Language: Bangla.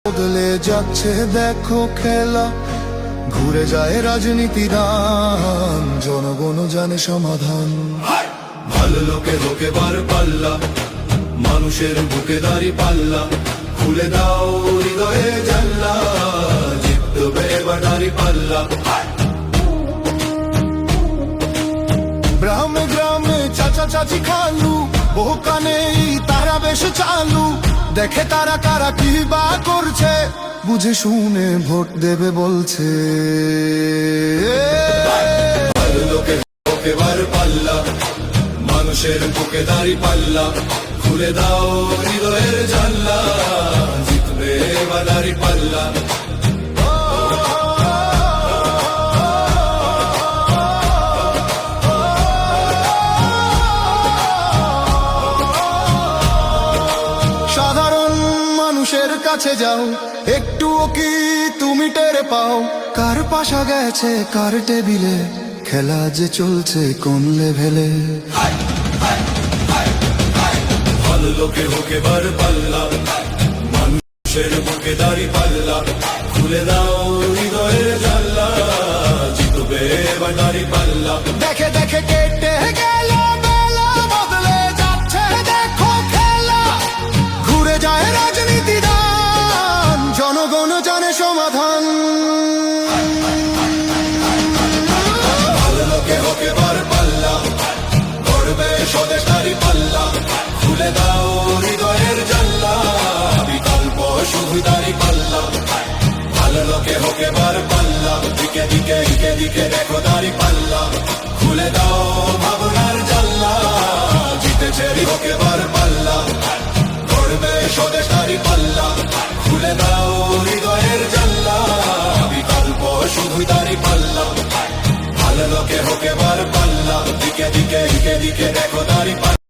বদলে যাচ্ছে দেখো খেলা, ঘুরে যায় রাজনীতি দান, জনগণ জানে সমাধান। ভালো লোকে লোকে বার পাল্লা, মানুষের বুকে দাঁড়ি পাল্লা, খুলে দাও হৃদয়ে জানলা, জিতবে এবার দাঁড়ি পাল্লা। গ্রামে গ্রামে চাচা চাচি খালু, বহু কানে তারা বেশ চালু, দেখে তারা কারা কি বা করছে, বুঝে শুনে ভোট দেবে বলছে। ভালো লোকে লোকে বার পাল্লা, মানুষের বুকে দাঁড়ি পাল্লা, খুলে দাও হৃদয়ের জানলা, জিতবে এবার দাঁড়ি পাল্লা। সাধারণ মানুষের কাছে যাও, একটুও কি তুমি টের পাও, কার পাশা গেছে কার টেবিলে, খেলা যে চলছে কোন লেভেলে। ভালো লোকে হোকে বার পাল্লা, মানুষের বুকে দাঁড়ি পাল্লা, খুলে দাও হৃদয়ের জানলা, জিতবে এবার দাঁড়ি পাল্লা। দেখে দেখে কেটে গেল বেলা, বদলে যাচ্ছে দেখো খেলা, ঘুরে যায় রাজনীতি দান, জনগণ জানে সমাধান। ভালো লোকে হোকে বার পাল্লা, করবে স্বদেশ দাঁড়ি পাল্লা, খুলে দাও হৃদয়ের জানলা, বিকল্প শুধু দাঁড়ি পাল্লা। ভালো লোকে হোকে বার পাল্লা, দিকে দিকে দিকে দিকে দেখো দাঁড়ি পাল্লা, খুলে দাও ভাবনার জানলা, জিতেছে হোকে বার পাল্লা, করবে স্বদেশ দাঁড়ি পাল্লা, খুলে দাও হৃদয়ের জানলা, বিকল্প শুধু দাঁড়ি পাল্লা। ভালো লোকে হোকে বার পাল্লা, দিকে দিকে দিকে দিকে দেখো দাঁড়ি পাল্লা।